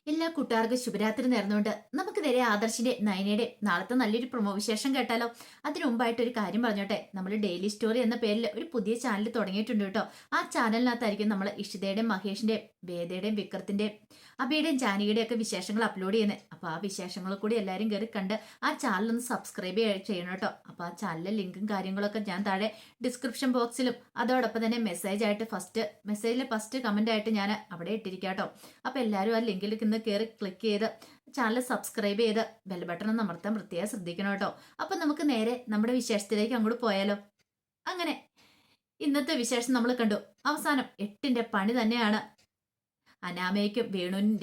എല്ലാ കൂട്ടുകാർക്കും ശുഭരാത്രി നേർന്നുകൊണ്ട് നമുക്ക് നേരെ ആദർശിന്റെ നയനയുടെ നാളത്തെ നല്ലൊരു പ്രൊമോ വിശേഷം കേട്ടാലോ. അതിനു മുമ്പായിട്ട് ഒരു കാര്യം പറഞ്ഞോട്ടെ, നമ്മൾ ഡെയിലി സ്റ്റോറി എന്ന പേരിൽ ഒരു പുതിയ ചാനൽ തുടങ്ങിയിട്ടുണ്ട് കേട്ടോ. ആ ചാനലിനകത്തായിരിക്കും നമ്മൾ ഇഷിതയുടെയും മഹേഷിന്റെയും വേദയുടെയും വിക്രത്തിന്റെയും അബിയുടെയും ജാനകിയുടെയും ഒക്കെ വിശേഷങ്ങൾ അപ്ലോഡ് ചെയ്യുന്നത്. അപ്പൊ ആ വിശേഷങ്ങൾ കൂടി എല്ലാവരും കയറി കണ്ട് ആ ചാനൽ ഒന്ന് സബ്സ്ക്രൈബ് ചെയ്യണം കേട്ടോ. അപ്പൊ ആ ചാനലിലെ ലിങ്കും കാര്യങ്ങളൊക്കെ ഞാൻ താഴെ ഡിസ്ക്രിപ്ഷൻ ബോക്സിലും അതോടൊപ്പം തന്നെ മെസ്സേജിലെ ഫസ്റ്റ് കമന്റ് ആയിട്ട് ഞാൻ അവിടെ ഇട്ടിരിക്കാം കേട്ടോ. അപ്പൊ എല്ലാവരും ആ ലിങ്കിൽ ഇന്ന് കയറി ക്ലിക്ക് ചെയ്ത് ചാനൽ സബ്സ്ക്രൈബ് ചെയ്ത് ബെൽ ബട്ടൺ ഒന്ന് അമർത്താൻ പ്രത്യേകം ശ്രദ്ധിക്കണം കേട്ടോ. അപ്പൊ നമുക്ക് നേരെ നമ്മുടെ വിശേഷത്തിലേക്ക് അങ്ങോട്ട് പോയാലോ. അങ്ങനെ ഇന്നത്തെ വിശേഷം നമ്മൾ കണ്ടു. അവസാനം 8ന്റെ പണി തന്നെയാണ് അനാമയ്ക്കും വേണുവിനും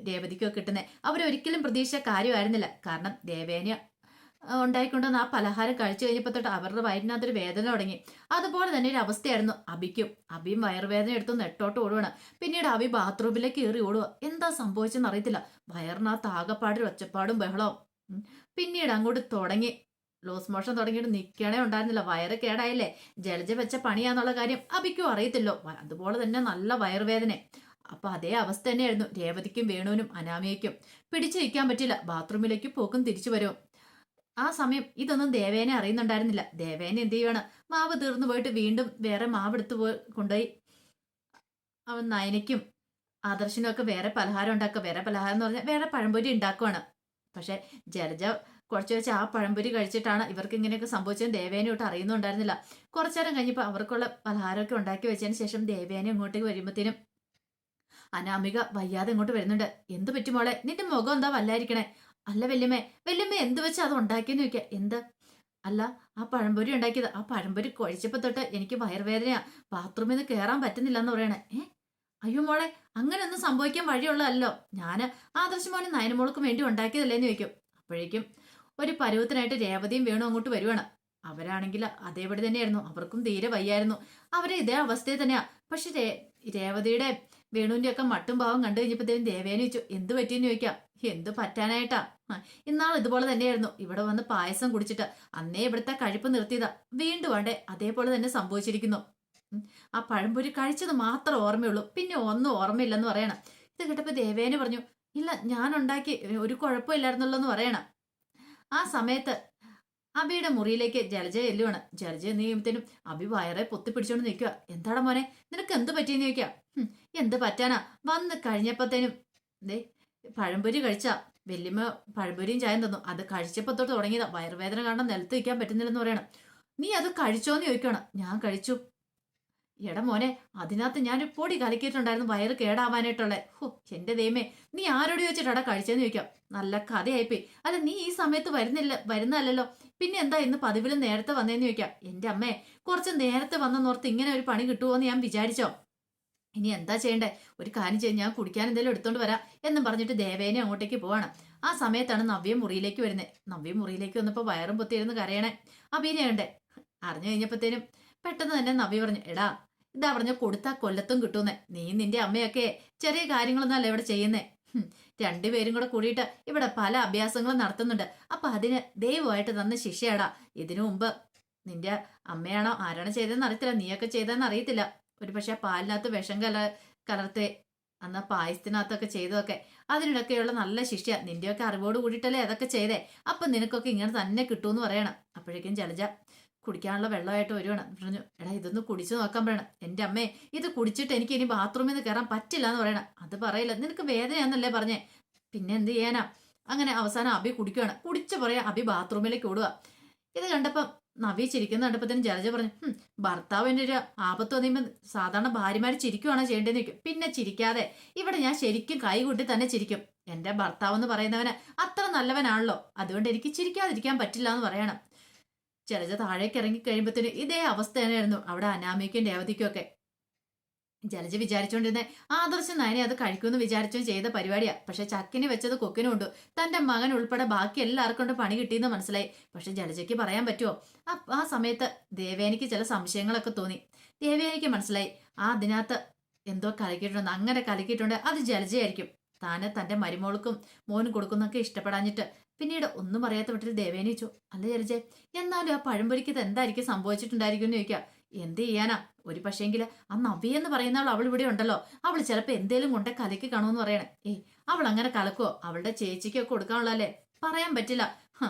രേവതിക്കും ഒക്കെ കിട്ടുന്നത്. അവരൊരിക്കലും പ്രതീക്ഷിച്ച കാര്യമായിരുന്നില്ല. കാരണം ദേവേന ഉണ്ടായിക്കൊണ്ടുവന്ന് ആ പലഹാരം കഴിച്ചു കഴിഞ്ഞപ്പോൾ തൊട്ട് അവരുടെ വയറ്റിനകത്തൊരു വേദന തുടങ്ങി. അതുപോലെ തന്നെ ഒരു അവസ്ഥയായിരുന്നു അബിക്കും. അബിയും വയറുവേദന എടുത്ത് നെട്ടോട്ട് ഓടുകയാണ്. പിന്നീട് അബി ബാത്റൂമിലേക്ക് കയറി ഓടുക. എന്താ സംഭവിച്ചെന്ന് അറിയത്തില്ല. വയറിനകത്ത് ആകപ്പാടൊരു ഒച്ചപ്പാടും ബഹളവും. പിന്നീട് അങ്ങോട്ട് തുടങ്ങി ലൂസ് മോഷൻ തുടങ്ങിയിട്ട് നിൽക്കണേ ഉണ്ടായിരുന്നില്ല. വയറ് കേടായില്ലേ, ജലജ വെച്ച പണിയാന്നുള്ള കാര്യം അബിക്കും അറിയത്തില്ലോ. അതുപോലെ തന്നെ നല്ല വയറുവേദന. അപ്പൊ അതേ അവസ്ഥ തന്നെയായിരുന്നു രേവതിക്കും വേണുവിനും അനാമയ്ക്കും. പിടിച്ചു നിൽക്കാൻ പറ്റില്ല. ബാത്റൂമിലേക്ക് പോക്കും തിരിച്ചു വരും. ആ സമയം ഇതൊന്നും ദേവേനെ അറിയുന്നുണ്ടായിരുന്നില്ല. ദേവേനെ എന്ത് ചെയ്യുവാണ്, മാവ് തീർന്നു പോയിട്ട് വീണ്ടും വേറെ മാവ് എടുത്ത് കൊണ്ടുപോയി അവൻ നയനയ്ക്കും ആദർശിനും ഒക്കെ വേറെ പലഹാരം ഉണ്ടാക്കുക. വേറെ പലഹാരം എന്ന് പറഞ്ഞാൽ വേറെ പഴംപൊരി ഉണ്ടാക്കുവാണ്. പക്ഷെ ജലജ കുറച്ച് വെച്ച് ആ പഴംപൊരി കഴിച്ചിട്ടാണ് ഇവർക്ക് ഇങ്ങനെയൊക്കെ സംഭവിച്ചത് ദേവേനെ തൊട്ട് അറിയുന്നുണ്ടായിരുന്നില്ല. കുറച്ചേരം കഴിഞ്ഞപ്പോൾ അവർക്കുള്ള പലഹാരമൊക്കെ ഉണ്ടാക്കി വെച്ചതിന് ശേഷം ദേവേനെ ഇങ്ങോട്ടേക്ക് വരുമ്പോഴത്തേനും അനാമിക വയ്യാതെ ഇങ്ങോട്ട് വരുന്നുണ്ട്. എന്ത് പറ്റി മോളെ, നിന്റെ മുഖം എന്താ വല്ലായിരിക്കണേ? അല്ല വല്യമ്മ എന്ത് വെച്ചാ അത് ഉണ്ടാക്കിയെന്ന് ചോദിക്കുക. എന്ത്? അല്ല, ആ പഴംപൊരി ഉണ്ടാക്കിയത്. ആ പഴംപൊരി കഴിച്ചപ്പോ തൊട്ട് എനിക്ക് വയറുവേദനയാ, ബാത്റൂമിൽ നിന്ന് കയറാൻ പറ്റുന്നില്ല എന്ന് പറയണേ. അയ്യോ മോളെ, അങ്ങനെ ഒന്നും സംഭവിക്കാൻ വഴിയുള്ളതല്ലോ. ഞാൻ ആദർശമോനും നയനമോൾക്കും വേണ്ടി ഉണ്ടാക്കിയതല്ലേന്ന് ചോദിക്കും. അപ്പോഴേക്കും ഒരു പരുവത്തിനായിട്ട് രേവതിയും വേണു അങ്ങോട്ട് വരുവാണ്. അവരാണെങ്കിൽ അതേപടി തന്നെയായിരുന്നു. അവർക്കും തീരെ വയ്യായിരുന്നു. അവരെ ഇതേ അവസ്ഥയിൽ തന്നെയാ. പക്ഷെ രേവതിയുടെ വേണുവിന്റെ ഒക്കെ മട്ടും ഭാവം കണ്ടു കഴിഞ്ഞപ്പോഴത്തേക്കും ദേവേനെ ചോദിച്ചു എന്ത് പറ്റിയെന്ന് ചോദിക്കാം. എന്ത് പറ്റാനായിട്ടാ, ഇന്നാൾ ഇതുപോലെ തന്നെയായിരുന്നു. ഇവിടെ വന്ന് പായസം കുടിച്ചിട്ട് അന്നേ ഇവിടുത്തെ കഴിപ്പ് നിർത്തിയതാ. വീണ്ടും വേണ്ടേ അതേപോലെ തന്നെ സംഭവിച്ചിരിക്കുന്നു. ആ പഴംപൊരി കഴിച്ചത് മാത്രം ഓർമ്മയുള്ളൂ, പിന്നെ ഒന്നും ഓർമ്മയില്ലെന്ന് പറയണം. ഇത് കേട്ടപ്പോ ദേവേനെ പറഞ്ഞു, ഇല്ല ഞാൻ ഉണ്ടാക്കി, ഒരു കുഴപ്പമില്ലായിരുന്നല്ലോ എന്ന് പറയണം. ആ സമയത്ത് അബിയുടെ മുറിയിലേക്ക് ജലജ ചെല്ലുവാണ്. ജലജ എന്ന് കഴിയുമ്പത്തേനും അബി വയറെ പൊത്തിപ്പിടിച്ചോണ്ട് നിൽക്കുക. എന്താടാ മോനെ, നിനക്ക് എന്ത് പറ്റിയെന്ന് ചോദിക്കാം. എന്ത് പറ്റാനാ, വന്ന് കഴിഞ്ഞപ്പോഴത്തേനും ദേ പഴംപൊരി കഴിച്ചാ. വല്യമ്മ പഴംപൊരിയും ചായം തന്നു. അത് കഴിച്ചപ്പോ തൊട്ട് തുടങ്ങിയതാ. വയറുവേദന കാരണം നിലത്ത് വയ്ക്കാൻ പറ്റുന്നില്ലെന്ന് പറയണം. നീ അത് കഴിച്ചോന്ന് ചോദിക്കണം. ഞാൻ കഴിച്ചു. എടാ മോനെ, അതിനകത്ത് ഞാൻ പൊടി കലക്കിയിട്ടുണ്ടായിരുന്നു വയറ് കേടാവാനായിട്ടുള്ള. എന്റെ ദൈവമേ, നീ ആരോട് ചോദിച്ചിട്ടാടാ കഴിച്ചെന്ന് ചോദിക്കാം. നല്ല കഥയായിപ്പോയി. അല്ല, നീ ഈ സമയത്ത് വരുന്നല്ലോ, പിന്നെ എന്താ ഇന്ന് പതിവിലും നേരത്തെ വന്നേന്ന് ചോദിക്കാം. എന്റെ അമ്മേ, കുറച്ച് നേരത്തെ വന്നെന്നോർത്ത് ഇങ്ങനെ ഒരു പണി കിട്ടുമോ എന്ന് ഞാൻ വിചാരിച്ചോ. ഇനി എന്താ ചെയ്യണ്ടേ, ഒരു കാര്യം ചെയ്യും, ഞാൻ കുടിക്കാൻ എന്തെങ്കിലും എടുത്തോണ്ട് വരാം എന്നും പറഞ്ഞിട്ട് ദേവേനെ അങ്ങോട്ടേക്ക് പോവാണ്. ആ സമയത്താണ് നവ്യ മുറിയിലേക്ക് വരുന്നത്. നവ്യ മുറിയിലേക്ക് വന്നപ്പോൾ വയറും പൊത്തിയിരുന്ന് കരയണേ അഭിനയുണ്ടേ. അറിഞ്ഞു കഴിഞ്ഞപ്പോഴത്തേനും പെട്ടെന്ന് തന്നെ നവ്യ പറഞ്ഞു, എടാ ഇതാ പറഞ്ഞ കൊടുത്താ കൊല്ലത്തും കിട്ടുന്നേ. നീ നിന്റെ അമ്മയൊക്കെ ചെറിയ കാര്യങ്ങളൊന്നല്ല ഇവിടെ ചെയ്യുന്നേ. രണ്ടുപേരും കൂടെ കൂടിയിട്ട് ഇവിടെ പല അഭ്യാസങ്ങളും നടത്തുന്നുണ്ട്. അപ്പൊ അതിന് ദൈവമായിട്ട് തന്ന ശിക്ഷയാടാ. ഇതിനു മുമ്പ് നിന്റെ അമ്മയാണോ ആരാണോ ചെയ്തതെന്ന് അറിയത്തില്ല, നീയൊക്കെ ചെയ്തതെന്ന് അറിയത്തില്ല. ഒരു പക്ഷെ പാലിനകത്ത് വിഷം കലർത്തേ അന്ന് പായസത്തിനകത്തൊക്കെ ചെയ്തതൊക്കെ അതിനിടയ്ക്കെയുള്ള നല്ല ശിക്ഷ. നിന്റെയൊക്കെ അറിവോട് കൂടിയിട്ടല്ലേ അതൊക്കെ ചെയ്തേ. അപ്പൊ നിനക്കൊക്കെ ഇങ്ങനെ തന്നെ കിട്ടുമെന്ന് പറയണം. അപ്പോഴേക്കും ജലജ കുടിക്കാനുള്ള വെള്ളമായിട്ട് വരുവാണ്. പറഞ്ഞു, എടാ ഇതൊന്ന് കുടിച്ചു നോക്കാൻ പറയണം. എന്റെ അമ്മേ, ഇത് കുടിച്ചിട്ട് എനിക്ക് ഇനി ബാത്റൂമിൽ നിന്ന് കയറാൻ പറ്റില്ല എന്ന് പറയണം. അത് പറയില്ല, നിനക്ക് വേദനയാന്നല്ലേ പറഞ്ഞേ, പിന്നെ എന്ത് ചെയ്യാനാ. അങ്ങനെ അവസാനം അബി കുടിക്കുകയാണ്. കുടിച്ചു പറയാ അബി ബാത്റൂമിലേക്ക് ഓടുക. ഇത് കണ്ടപ്പം നവ്യ ചിരിക്കുന്ന കണ്ടപ്പത്തിന് ജലജ പറഞ്ഞു, ഭർത്താവിൻ്റെ ഒരു ആപത്ത് വന്നിയുമ്പോൾ സാധാരണ ഭാര്യമാർ ചിരിക്കുവാണോ ചെയ്യേണ്ടതെന്ന് ചോദിക്കും. പിന്നെ ചിരിക്കാതെ, ഇവിടെ ഞാൻ ശരിക്കും കൈകൂട്ടി തന്നെ ചിരിക്കും. എന്റെ ഭർത്താവ് എന്ന് പറയുന്നവന് അത്ര നല്ലവനാണല്ലോ, അതുകൊണ്ട് എനിക്ക് ചിരിക്കാതിരിക്കാൻ പറ്റില്ല എന്ന് പറയണം. ജലജ താഴേക്ക് ഇറങ്ങി കഴിയുമ്പോഴത്തേന് ഇതേ അവസ്ഥ തന്നെയായിരുന്നു അവിടെ അനാമിക്കും രേവതിക്കും ഒക്കെ. ജലജ വിചാരിച്ചോണ്ടിരുന്നെ ആദർശ നയനെ അത് കഴിക്കുമെന്ന് വിചാരിച്ചു ചെയ്ത പരിപാടിയാ. പക്ഷെ ചക്കിന് വെച്ചത് കൊക്കിനും ഉണ്ട്. തന്റെ മകൻ ഉൾപ്പെടെ ബാക്കി എല്ലാവർക്കും കൊണ്ട് പണി കിട്ടിയെന്ന് മനസ്സിലായി. പക്ഷെ ജലജയ്ക്ക് പറയാൻ പറ്റുമോ? ആ സമയത്ത് ദേവേനിക്ക് ചില സംശയങ്ങളൊക്കെ തോന്നി. ദേവേനിക്ക് മനസ്സിലായി അതിനകത്ത് എന്തോ കലക്കിയിട്ടുണ്ട്. അങ്ങനെ കലക്കിയിട്ടുണ്ട് അത് ജലജയായിരിക്കും. താന് തന്റെ മരുമോൾക്കും മോനും കൊടുക്കുന്നൊക്കെ ഇഷ്ടപ്പെടാഞ്ഞിട്ട് പിന്നീട് ഒന്നും അറിയാത്ത വിട്ടിൽ ദേവേനി ചോദിച്ചു, അല്ല ജലജെ, എന്നാലും ആ പഴംപൊരിക്ക് ഇത് എന്തായിരിക്കും സംഭവിച്ചിട്ടുണ്ടായിരിക്കും എന്ന് ചോദിക്കുക. എന്ത് ചെയ്യാനാ? ഒരു പക്ഷേങ്കില് ആ നവ്യെന്ന് പറയുന്ന അവൾ ഇവിടെ ഉണ്ടല്ലോ, അവൾ ചിലപ്പോ എന്തേലും കൊണ്ട് കലക്കി കാണുമെന്ന് പറയണേ. അവൾ അങ്ങനെ കലക്കോ? അവളുടെ ചേച്ചിക്കൊക്കെ കൊടുക്കാനുള്ളല്ലേ? പറയാൻ പറ്റില്ല.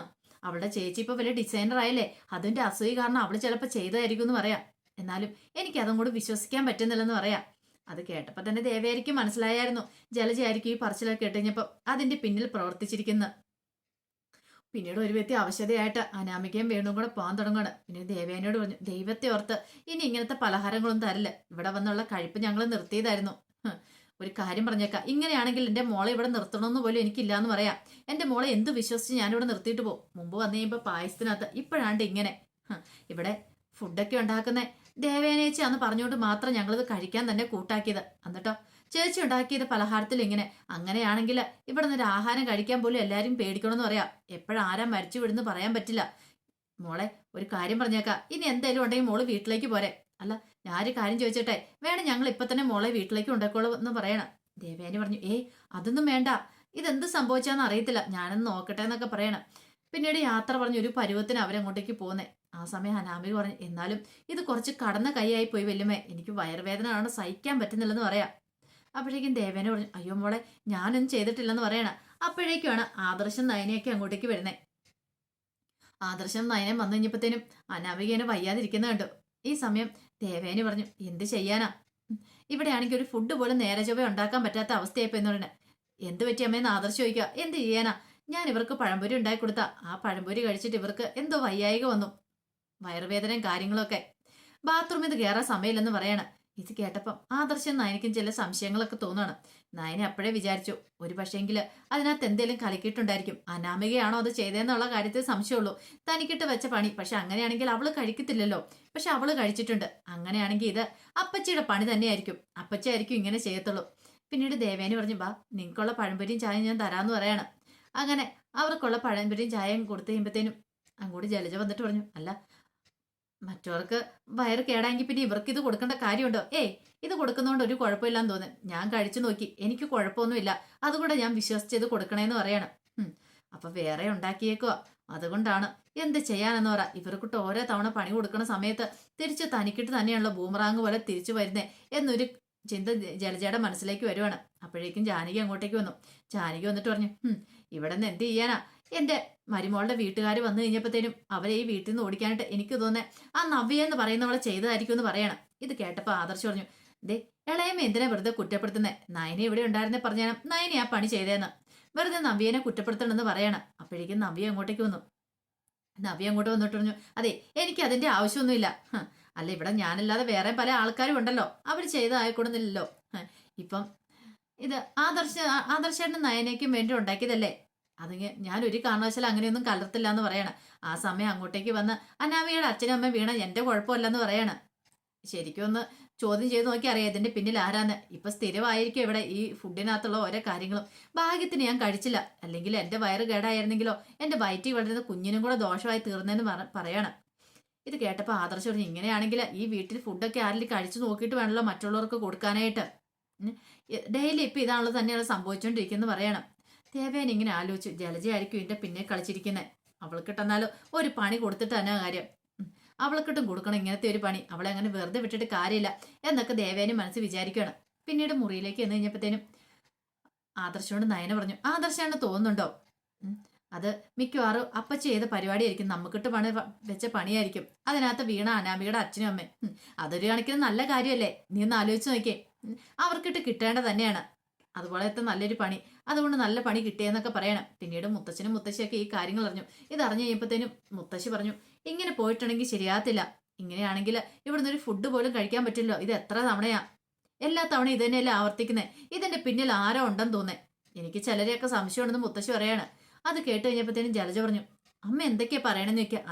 അവളുടെ ചേച്ചി ഇപ്പൊ വലിയ ഡിസൈനർ ആയില്ലേ, അതിന്റെ അസൂയ കാരണം അവള് ചിലപ്പോ ചെയ്തതായിരിക്കും എന്ന് പറയാം. എന്നാലും എനിക്ക് അതും കൂടി വിശ്വസിക്കാൻ പറ്റുന്നില്ലെന്ന് പറയാം. അത് കേട്ടപ്പോ തന്നെ ദേവയായിരിക്കും മനസ്സിലായായിരുന്നു ജലജയായിരിക്കും ഈ പറച്ചിലൊക്കെ കേട്ടുകഴിഞ്ഞപ്പോ അതിന്റെ പിന്നിൽ പ്രവർത്തിച്ചിരിക്കുന്ന. പിന്നീട് ഒരു വ്യക്തി അവശതയായിട്ട് അനാമികയും വേണും കൂടെ പോകാൻ തുടങ്ങുകയാണ്. പിന്നെ ദേവേനോട് പറഞ്ഞു, ദൈവത്തെ ഓർത്ത് ഇനി ഇങ്ങനത്തെ പലഹാരങ്ങളൊന്നും തരില്ല, ഇവിടെ വന്നുള്ള കഴിപ്പ് ഞങ്ങൾ നിർത്തിയതായിരുന്നു. ഒരു കാര്യം പറഞ്ഞേക്കാം, ഇങ്ങനെയാണെങ്കിൽ എന്റെ മോളെ ഇവിടെ നിർത്തണമെന്ന് പോലും എനിക്കില്ലാന്ന് പറയാം. എന്റെ മോളെ എന്ത് വിശ്വസിച്ച് ഞാനിവിടെ നിർത്തിയിട്ട് പോകും? മുമ്പ് വന്നു കഴിയുമ്പോൾ പായസത്തിനകത്ത്, ഇപ്പോഴാണ്ട് ഇങ്ങനെ. ഇവിടെ ഫുഡൊക്കെ ഉണ്ടാക്കുന്ന ദേവേനേച്ചിയാന്ന് പറഞ്ഞുകൊണ്ട് മാത്രം ഞങ്ങളിത് കഴിക്കാൻ തന്നെ കൂട്ടാക്കിയത്. എന്നിട്ടോ ചേച്ചി ഉണ്ടാക്കിയത് പലഹാരത്തിൽ ഇങ്ങനെ. അങ്ങനെയാണെങ്കിൽ ഇവിടെ നിന്ന് ആഹാരം കഴിക്കാൻ പോലും എല്ലാരും പേടിക്കണമെന്ന് പറയാം. എപ്പോഴാരാ മരിച്ചു വിടുന്ന് പറയാൻ പറ്റില്ല. മോളെ ഒരു കാര്യം പറഞ്ഞേക്കാം, ഇനി എന്തായാലും ഉണ്ടെങ്കിൽ മോള് വീട്ടിലേക്ക് പോരെ. അല്ല, ഞാനൊരു കാര്യം ചോദിച്ചിട്ടെ, വേണം ഞങ്ങൾ ഇപ്പൊ തന്നെ മോളെ വീട്ടിലേക്ക് ഉണ്ടാക്കോളൂ എന്ന് പറയണം. ദേവേനി പറഞ്ഞു, അതൊന്നും വേണ്ട, ഇതെന്ത് സംഭവിച്ചാന്ന് അറിയത്തില്ല, ഞാനൊന്ന് നോക്കട്ടെ എന്നൊക്കെ പറയണം. പിന്നീട് യാത്ര പറഞ്ഞു ഒരു പരുവത്തിന് അവരങ്ങോട്ടേക്ക് പോകുന്നേ. ആ സമയം അനാമിക പറഞ്ഞു, എന്നാലും ഇത് കുറച്ച് കടന്ന കൈയായി പോയി വല്യമ്മേ, എനിക്ക് വയറുവേദന ആണ് സഹിക്കാൻ പറ്റുന്നില്ലെന്ന് പറയാം. അപ്പോഴേക്കും ദേവേന പറഞ്ഞു, അയ്യോ മോളെ ഞാനൊന്നും ചെയ്തിട്ടില്ലെന്ന് പറയണം. അപ്പോഴേക്കുമാണ് ആദർശം നയനയൊക്കെ അങ്ങോട്ടേക്ക് വരുന്നേ. ആദർശം നയനം വന്നു കഴിഞ്ഞപ്പോഴത്തേനും അനാമികേനെ വയ്യാതിരിക്കുന്ന കണ്ടു. ഈ സമയം ദേവേനി പറഞ്ഞു, എന്ത് ചെയ്യാനാ, ഇവിടെ ആണെങ്കിൽ ഒരു ഫുഡ് പോലും നേരെ ചൊവ്വ ഉണ്ടാക്കാൻ പറ്റാത്ത അവസ്ഥയായിപ്പോ എന്ന് പറയുന്നത്. എന്ത് പറ്റി അമ്മയെന്ന് ആദർശം ചോദിക്കുക. എന്ത് ചെയ്യാനാ, ഞാൻ ഇവർക്ക് പഴംപൊരി ഉണ്ടാക്കി കൊടുത്ത ആ പഴംപൊരി കഴിച്ചിട്ട് ഇവർക്ക് എന്തോ വയ്യായിക വന്നു, വയറുവേദനയും കാര്യങ്ങളൊക്കെ. ബാത്റൂമിൽ നിന്ന് കയറാൻ സമയമില്ലെന്ന് പറയാണ്. ഇത് കേട്ടപ്പം ആദർശം നയനയ്ക്കും ചില സംശയങ്ങളൊക്കെ തോന്നുകയാണ്. നയനെ അപ്പോഴേ വിചാരിച്ചു, ഒരു പക്ഷേങ്കില് അതിനകത്ത് എന്തേലും കലക്കിയിട്ടുണ്ടായിരിക്കും, അനാമികയാണോ അത് ചെയ്തതെന്നുള്ള കാര്യത്തിൽ സംശയമുള്ളൂ. തനിക്കിട്ട് വെച്ച പണി, പക്ഷെ അങ്ങനെയാണെങ്കിൽ അവള് കഴിക്കത്തില്ലല്ലോ, പക്ഷെ അവള് കഴിച്ചിട്ടുണ്ട്. അങ്ങനെയാണെങ്കിൽ ഇത് അപ്പച്ചിയുടെ പണി തന്നെയായിരിക്കും, അപ്പച്ചിയായിരിക്കും ഇങ്ങനെ ചെയ്യത്തുള്ളൂ. പിന്നീട് ദേവേനി പറഞ്ഞു, ബാ നിനക്കുള്ള പഴംപൊരിയും ചായയും ഞാൻ തരാമെന്ന് പറയാണ്. അങ്ങനെ അവർക്കുള്ള പഴംപൊരിയും ചായയും കൊടുത്തു കഴിയുമ്പോഴത്തേനും അങ്ങോട്ട് ജലജ വന്നിട്ട് പറഞ്ഞു, അല്ല മറ്റവർക്ക് വയറ് കേടായെങ്കിൽ പിന്നെ ഇവർക്ക് ഇത് കൊടുക്കേണ്ട കാര്യമുണ്ടോ? ഇത് കൊടുക്കുന്നതുകൊണ്ട് ഒരു കുഴപ്പമില്ലാന്ന് തോന്നുന്നു, ഞാൻ കഴിച്ചു നോക്കി എനിക്ക് കുഴപ്പമൊന്നുമില്ല, അതുകൂടെ ഞാൻ വിശ്വസിച്ചത് കൊടുക്കണേന്ന് പറയണം. അപ്പൊ വേറെ ഉണ്ടാക്കിയേക്കോ, അതുകൊണ്ടാണ്. എന്ത് ചെയ്യാനെന്ന് പറ, ഇവർക്കിട്ട് ഓരോ തവണ പണി കൊടുക്കുന്ന സമയത്ത് തിരിച്ച് തനിക്കിട്ട് തന്നെയാണല്ലോ ബൂമറാങ് പോലെ തിരിച്ചു വരുന്നേ എന്നൊരു ചിന്ത ജലജയുടെ മനസ്സിലേക്ക് വരുവാണ്. അപ്പോഴേക്കും ജാനകി അങ്ങോട്ടേക്ക് വന്നു. ജാനകി വന്നിട്ട് പറഞ്ഞു, ഇവിടെ നിന്ന് എന്ത് ചെയ്യാനാ, എന്റെ മരുമോളുടെ വീട്ടുകാർ വന്നു കഴിഞ്ഞപ്പോഴത്തേനും അവരെ ഈ വീട്ടിൽ നിന്ന് ഓടിക്കാനായിട്ട് എനിക്ക് തോന്നേ ആ നവ്യ എന്ന് പറയുന്നവളെ ചെയ്തതായിരിക്കും എന്ന് പറയണം. ഇത് കേട്ടപ്പോ ആദർശ് പറഞ്ഞു, ഇളയമ്മ എന്തിനാ വെറുതെ കുറ്റപ്പെടുത്തുന്നേ, നയനെ ഇവിടെ ഉണ്ടായിരുന്നേ പറഞ്ഞാൽ നയനെ ആ പണി ചെയ്തേന്ന്, വെറുതെ നവ്യേനെ കുറ്റപ്പെടുത്തണമെന്ന് പറയണം. അപ്പോഴേക്കും നവ്യ അങ്ങോട്ടേക്ക് വന്നു. നവ്യ അങ്ങോട്ട് വന്നിട്ട് പറഞ്ഞു, അതെ എനിക്ക് അതിന്റെ ആവശ്യമൊന്നുമില്ല. അല്ല ഇവിടെ ഞാനല്ലാതെ വേറെ പല ആൾക്കാരും ഉണ്ടല്ലോ, അവർ ചെയ്തതായിക്കൊടുന്നില്ലല്ലോ. ഇപ്പം ഇത് ആദർശേട്ടനും നയനയ്ക്കും വേണ്ടി ഉണ്ടാക്കിയതല്ലേ, അത് ഞാൻ ഒരു കാരണവശാലും അങ്ങനെയൊന്നും കലർത്തില്ല എന്ന് പറയണം. ആ സമയം അങ്ങോട്ടേക്ക് വന്ന് അനാമികയുടെ അച്ഛനും അമ്മയും വീണ എന്റെ കുഴപ്പമില്ലെന്ന് പറയണം. ശരിക്കും ഒന്ന് ചോദ്യം ചെയ്ത് നോക്കി അറിയാം ഇതിന്റെ പിന്നിൽ ആരാന്ന്. ഇപ്പൊ സ്ഥിരമായിരിക്കും ഇവിടെ ഈ ഫുഡിനകത്തുള്ള ഓരോ കാര്യങ്ങളും. ഭാഗ്യത്തിന് ഞാൻ കഴിച്ചില്ല, അല്ലെങ്കിൽ എന്റെ വയറ് കേടായിരുന്നെങ്കിലോ എന്റെ വയറ്റിൽ വളരുന്ന കുഞ്ഞിനും കൂടെ ദോഷമായി തീർന്നെന്ന് പറയണം. ഇത് കേട്ടപ്പോൾ ആദർശം പറഞ്ഞു, ഇങ്ങനെയാണെങ്കിൽ ഈ വീട്ടിൽ ഫുഡൊക്കെ ആരെങ്കിലും കഴിച്ചു നോക്കിയിട്ട് വേണമല്ലോ മറ്റുള്ളവർക്ക് കൊടുക്കാനായിട്ട്. ഡെയിലി ഇപ്പൊ ഇതാണല്ലോ തന്നെയാണ് സംഭവിച്ചുകൊണ്ടിരിക്കുന്നത് പറയണം. ദേവേൻ ഇങ്ങനെ ആലോചിച്ചു, ജലജയായിരിക്കും ഇതിന്റെ പിന്നെ കളിച്ചിരിക്കുന്നത്, അവൾക്കിട്ടെന്നാലും ഒരു പണി കൊടുത്തിട്ട് തന്നെ കാര്യം, അവൾക്കിട്ടും കൊടുക്കണം ഇങ്ങനത്തെ ഒരു പണി, അവളെ അങ്ങനെ വെറുതെ വിട്ടിട്ട് കാര്യമില്ല എന്നൊക്കെ ദേവേനും മനസ്സ് വിചാരിക്കുകയാണ്. പിന്നീട് മുറിയിലേക്ക് വന്നു കഴിഞ്ഞപ്പോഴത്തേനും ആദർശനോട് നയന പറഞ്ഞു, ആദർശാണെന്ന് തോന്നുന്നുണ്ടോ, അത് മിക്കവാറും അപ്പച്ചി ചെയ്ത പരിപാടിയായിരിക്കും, നമുക്കിട്ട് പണി വെച്ച പണിയായിരിക്കും, അതിനകത്ത് വീണ അനാമികയുടെ അച്ഛനും അമ്മയും. അതൊരു കണക്കിന് നല്ല കാര്യമല്ലേ, നീ ഒന്ന് ആലോചിച്ച് നോക്കിയേ, അവർക്കിട്ട് കിട്ടേണ്ട തന്നെയാണ് അതുപോലത്തെ നല്ലൊരു പണി, അതുകൊണ്ട് നല്ല പണി കിട്ടിയെന്നൊക്കെ പറയണം. പിന്നീട് മുത്തശ്ശനും മുത്തശ്ശിയൊക്കെ ഈ കാര്യങ്ങൾ അറിഞ്ഞു. ഇതറിഞ്ഞു കഴിയുമ്പോഴത്തേനും മുത്തശ്ശി പറഞ്ഞു, ഇങ്ങനെ പോയിട്ടുണ്ടെങ്കിൽ ശരിയാകത്തില്ല, ഇങ്ങനെയാണെങ്കിൽ ഇവിടുന്ന് ഒരു ഫുഡ് പോലും കഴിക്കാൻ പറ്റില്ലോ, ഇത് എത്ര തവണയാ, എല്ലാ തവണയും ഇത് തന്നെയല്ലേ ആവർത്തിക്കുന്നത്, ഇതിന്റെ പിന്നിൽ ആരോ ഉണ്ടെന്ന് തോന്നേ, എനിക്ക് ചിലരെയൊക്കെ സംശയമുണ്ടെന്ന് മുത്തശ്ശി പറയാണ്. അത് കേട്ട് കഴിഞ്ഞപ്പോഴത്തേനും ജലജ പറഞ്ഞു, അമ്മ എന്തൊക്കെയാ പറയണെന്ന് ചോദിക്കുക.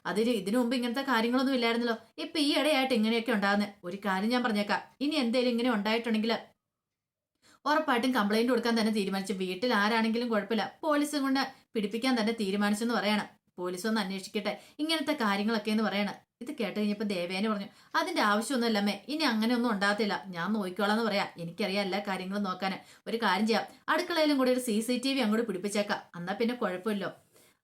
അതെ, ഇതിനു മുമ്പ് ഇങ്ങനത്തെ കാര്യങ്ങളൊന്നും ഇല്ലായിരുന്നല്ലോ, ഇപ്പൊ ഈ ഇടയായിട്ട് ഇങ്ങനെയൊക്കെ ഉണ്ടാകുന്നത്. ഒരു കാര്യം ഞാൻ പറഞ്ഞേക്കാം, ഇനി എന്തേലും ഇങ്ങനെ ഉണ്ടായിട്ടുണ്ടെങ്കിൽ ഉറപ്പായിട്ടും കംപ്ലൈന്റ് കൊടുക്കാൻ തന്നെ തീരുമാനിച്ചു, വീട്ടിൽ ആരാണെങ്കിലും കുഴപ്പമില്ല, പോലീസും കൊണ്ട് പിടിപ്പിക്കാൻ തന്നെ തീരുമാനിച്ചെന്ന് പറയണം. പോലീസ് ഒന്ന് അന്വേഷിക്കട്ടെ ഇങ്ങനത്തെ കാര്യങ്ങളൊക്കെ എന്ന് പറയണം. ഇത് കേട്ട് കഴിഞ്ഞപ്പോ ദേവേനെ പറഞ്ഞു, അതിന്റെ ആവശ്യമൊന്നുമല്ല അമ്മേ, ഇനി അങ്ങനെയൊന്നും ഉണ്ടാകത്തില്ല, ഞാൻ നോക്കിക്കോളാന്ന് പറയാം, എനിക്കറിയാം എല്ലാ കാര്യങ്ങളും നോക്കാൻ. ഒരു കാര്യം ചെയ്യാം, അടുക്കളയിലും കൂടി ഒരു CCTV അങ്ങോട്ട് പിടിപ്പിച്ചേക്കാം, എന്നാ പിന്നെ കുഴപ്പമില്ലോ.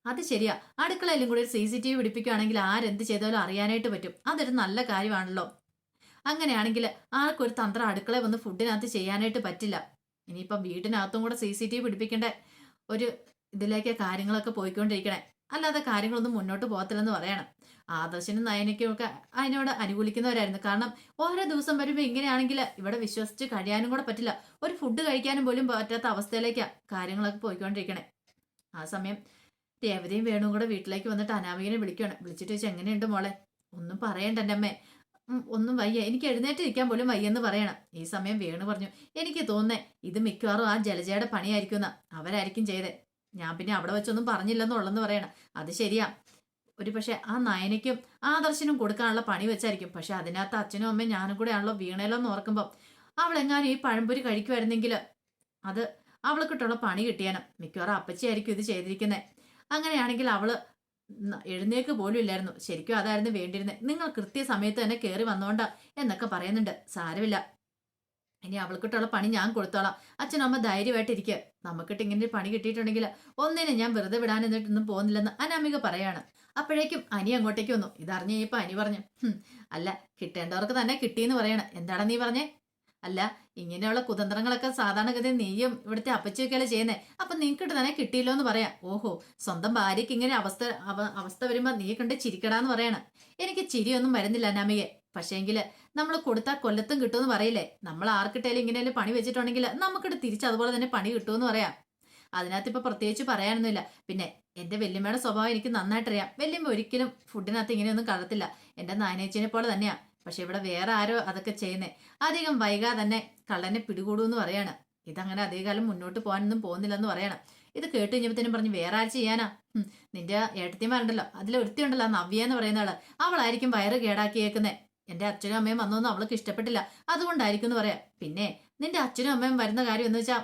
അത് ശരിയാ. അടുക്കളയിലും കൂടി ഒരു CCTV പിടിപ്പിക്കുകയാണെങ്കിൽ ആരെന്ത് ചെയ്താലും അറിയാനായിട്ട് പറ്റും. അതൊരു നല്ല കാര്യമാണല്ലോ. അങ്ങനെയാണെങ്കിൽ ആർക്കൊരു തന്ത്രം അടുക്കളയിൽ വന്ന് ഫുഡിനകത്ത് ചെയ്യാനായിട്ട് പറ്റില്ല. ഇനിയിപ്പം വീടിനകത്തും കൂടെ CCTV പിടിപ്പിക്കേണ്ട ഒരു ഇതിലേക്ക് കാര്യങ്ങളൊക്കെ പോയിക്കൊണ്ടിരിക്കണേ. അല്ലാതെ കാര്യങ്ങളൊന്നും മുന്നോട്ട് പോകത്തില്ലെന്ന് പറയണം. ആദർശനും നയനയ്ക്കും ഒക്കെ അതിനോട് അനുകൂലിക്കുന്നവരായിരുന്നു. കാരണം ഓരോ ദിവസം വരുമ്പോൾ ഇങ്ങനെയാണെങ്കിൽ ഇവിടെ വിശ്വസിച്ച് കഴിയാനും കൂടെ പറ്റില്ല. ഒരു ഫുഡ് കഴിക്കാനും പോലും പറ്റാത്ത അവസ്ഥയിലേക്കാണ് കാര്യങ്ങളൊക്കെ പോയിക്കൊണ്ടിരിക്കണേ. ആ സമയം രേവതിയും വേണുവും കൂടെ വീട്ടിലേക്ക് വന്നിട്ട് അനാമികനെ വിളിക്കുകയാണ്. വിളിച്ചിട്ട് ചോദിച്ചാൽ എങ്ങനെയുണ്ട് മോളെ? ഒന്നും പറയണ്ട എൻ്റെ അമ്മേ. ഒന്നും വയ്യ, എനിക്ക് എഴുന്നേറ്റ് ഇരിക്കാൻ പോലും വയ്യെന്ന് പറയണം. ഈ സമയം വേണു പറഞ്ഞു, എനിക്ക് തോന്നുന്നേ ഇത് മിക്കവാറും ആ ജലജയുടെ പണിയായിരിക്കുന്ന, അവരായിരിക്കും ചെയ്തേ. ഞാൻ പിന്നെ അവിടെ വെച്ചൊന്നും പറഞ്ഞില്ലെന്നുള്ളെന്ന് പറയണം. അത് ശരിയാ, ഒരു പക്ഷെ ആ നയനയ്ക്കും ആദർശനും കൊടുക്കാനുള്ള പണി വെച്ചായിരിക്കും. പക്ഷെ അതിനകത്ത് അച്ഛനും അമ്മയും ഞാനും കൂടെ ആണല്ലോ വീണേലോ എന്ന് ഓർക്കുമ്പോൾ അവളെങ്ങാനും ഈ പഴംപൊരി കഴിക്കുമായിരുന്നെങ്കിൽ അത് അവൾക്കിട്ടുള്ള പണി കിട്ടിയാനും. മിക്കവാറും അപ്പച്ചിയായിരിക്കും ഇത് ചെയ്തിരിക്കുന്നത്. അങ്ങനെയാണെങ്കിൽ അവള് എഴുന്നേക്ക് പോലും ഇല്ലായിരുന്നു. ശരിക്കും അതായിരുന്നു വേണ്ടിയിരുന്നത്. നിങ്ങൾ കൃത്യസമയത്ത് തന്നെ കയറി വന്നോണ്ടാ എന്നൊക്കെ പറയുന്നുണ്ട്. സാരമില്ല, ഇനി അവൾക്കിട്ടുള്ള പണി ഞാൻ കൊടുത്തോളാം. അച്ഛനമ്മ ധൈര്യമായിട്ട് ഇരിക്കുക. നമുക്കിട്ട് ഇങ്ങനെ ഒരു പണി കിട്ടിയിട്ടുണ്ടെങ്കിൽ ഒന്നിനെ ഞാൻ വെറുതെ വിടാൻ എന്നിട്ടൊന്നും പോകുന്നില്ലെന്ന് അനാമിക പറയാണ്. അപ്പോഴേക്കും അനി അങ്ങോട്ടേക്ക് വന്നു. ഇതറിഞ്ഞ ഇപ്പൊ അനി പറഞ്ഞു, അല്ല, കിട്ടേണ്ടവർക്ക് തന്നെ കിട്ടിയെന്ന് പറയണം. എന്താണ് നീ പറഞ്ഞേ? അല്ല, ഇങ്ങനെയുള്ള കുതന്ത്രങ്ങളൊക്കെ സാധാരണഗതി നീയും ഇവിടുത്തെ അപ്പച്ചിയൊക്കെയല്ലേ ചെയ്യുന്നേ. അപ്പൊ നിനക്കിട്ട് തന്നെ കിട്ടിയില്ലോ എന്ന് പറയാം. ഓഹോ, സ്വന്തം ഭാര്യയ്ക്ക് ഇങ്ങനെ അവസ്ഥ വരുമ്പോ നീ കണ്ട് ചിരിക്കടാന്ന് പറയണം. എനിക്ക് ചിരിയൊന്നും വരുന്നില്ല അനാമികെ. പക്ഷേങ്കില് നമ്മൾ കൊടുത്താൽ കൊല്ലത്തും കിട്ടുമെന്ന് പറയില്ലേ. നമ്മൾ ആർക്കിട്ടേലും ഇങ്ങനെയല്ലേ പണി വെച്ചിട്ടുണ്ടെങ്കിൽ നമുക്കിട്ട് തിരിച്ച് അതുപോലെ തന്നെ പണി കിട്ടുമെന്ന് പറയാം. അതിനകത്ത് ഇപ്പൊ പ്രത്യേകിച്ച് പറയാനൊന്നുമില്ല. പിന്നെ എന്റെ വല്യമ്മയുടെ സ്വഭാവം എനിക്ക് നന്നായിട്ടറിയാം. വല്യമ്മ ഒരിക്കലും ഫുഡിനകത്ത് ഇങ്ങനെയൊന്നും കലർത്തില്ല. എന്റെ നായനേച്ചിനെ പോലെ തന്നെയാ. പക്ഷെ ഇവിടെ വേറെ ആരോ അതൊക്കെ ചെയ്യുന്നേ. അധികം വൈകാതെ തന്നെ കള്ളനെ പിടികൂടൂന്ന് പറയാണ്. ഇതങ്ങനെ അധികകാലം മുന്നോട്ട് പോകാനൊന്നും പോകുന്നില്ലെന്ന് പറയണം. ഇത് കേട്ട് കഴിഞ്ഞപ്പോഴത്തേനും പറഞ്ഞു, വേറെ ആര് ചെയ്യാനാ? നിന്റെ ഏട്ടത്തിമാരുണ്ടല്ലോ, അതിലൊരുത്തി ഉണ്ടല്ലോ, നവ്യ എന്ന് പറയുന്ന ആള്, അവളായിരിക്കും വയറ് കേടാക്കിയേക്കുന്നേ. എന്റെ അച്ഛനും അമ്മയും വന്നൊന്നും അവൾക്ക് ഇഷ്ടപ്പെട്ടില്ല, അതുകൊണ്ടായിരിക്കും എന്ന് പറയാം. പിന്നെ നിന്റെ അച്ഛനും അമ്മയും വരുന്ന കാര്യം എന്ന് വെച്ചാ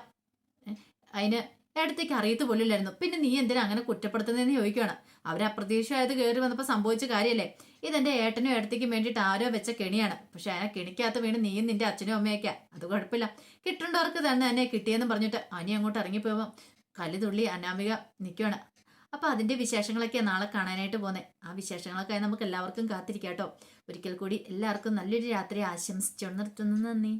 അതിന് ഏടത്തേക്ക് അറിയത്ത് പോലില്ലായിരുന്നു. പിന്നെ നീ എന്തിനാ അങ്ങനെ കുറ്റപ്പെടുത്തുന്നതെന്ന് ചോദിക്കുകയാണ്. അവരപ്രതീക്ഷയായത് കയറി വന്നപ്പോൾ സംഭവിച്ച കാര്യമല്ലേ. ഇതെന്റെ ഏട്ടനും ഏടത്തേക്കും വേണ്ടിയിട്ട് ആരോ വെച്ച കെണിയാണ്. പക്ഷെ ആ കെണിക്കകത്ത് വീണ് നീയും നിന്റെ അച്ഛനും അമ്മയൊക്കെയാ. അത് കുഴപ്പമില്ല, കിട്ടേണ്ടവർക്ക് തന്നെ കിട്ടിയെന്ന് പറഞ്ഞിട്ട് അനി അങ്ങോട്ട് ഇറങ്ങിപ്പോയപ്പോൾ കലിതുള്ളി അനാമിക നിൽക്കുകയാണ്. അപ്പൊ അതിന്റെ വിശേഷങ്ങളൊക്കെയാണ് നാളെ കാണാനായിട്ട് പോകുന്നത്. ആ വിശേഷങ്ങളൊക്കെ നമുക്ക് എല്ലാവർക്കും കാത്തിരിക്കാട്ടോ. ഒരിക്കൽ കൂടി എല്ലാവർക്കും നല്ലൊരു രാത്രി ആശംസിച്ചു നിർത്തുന്നു. നന്ദി.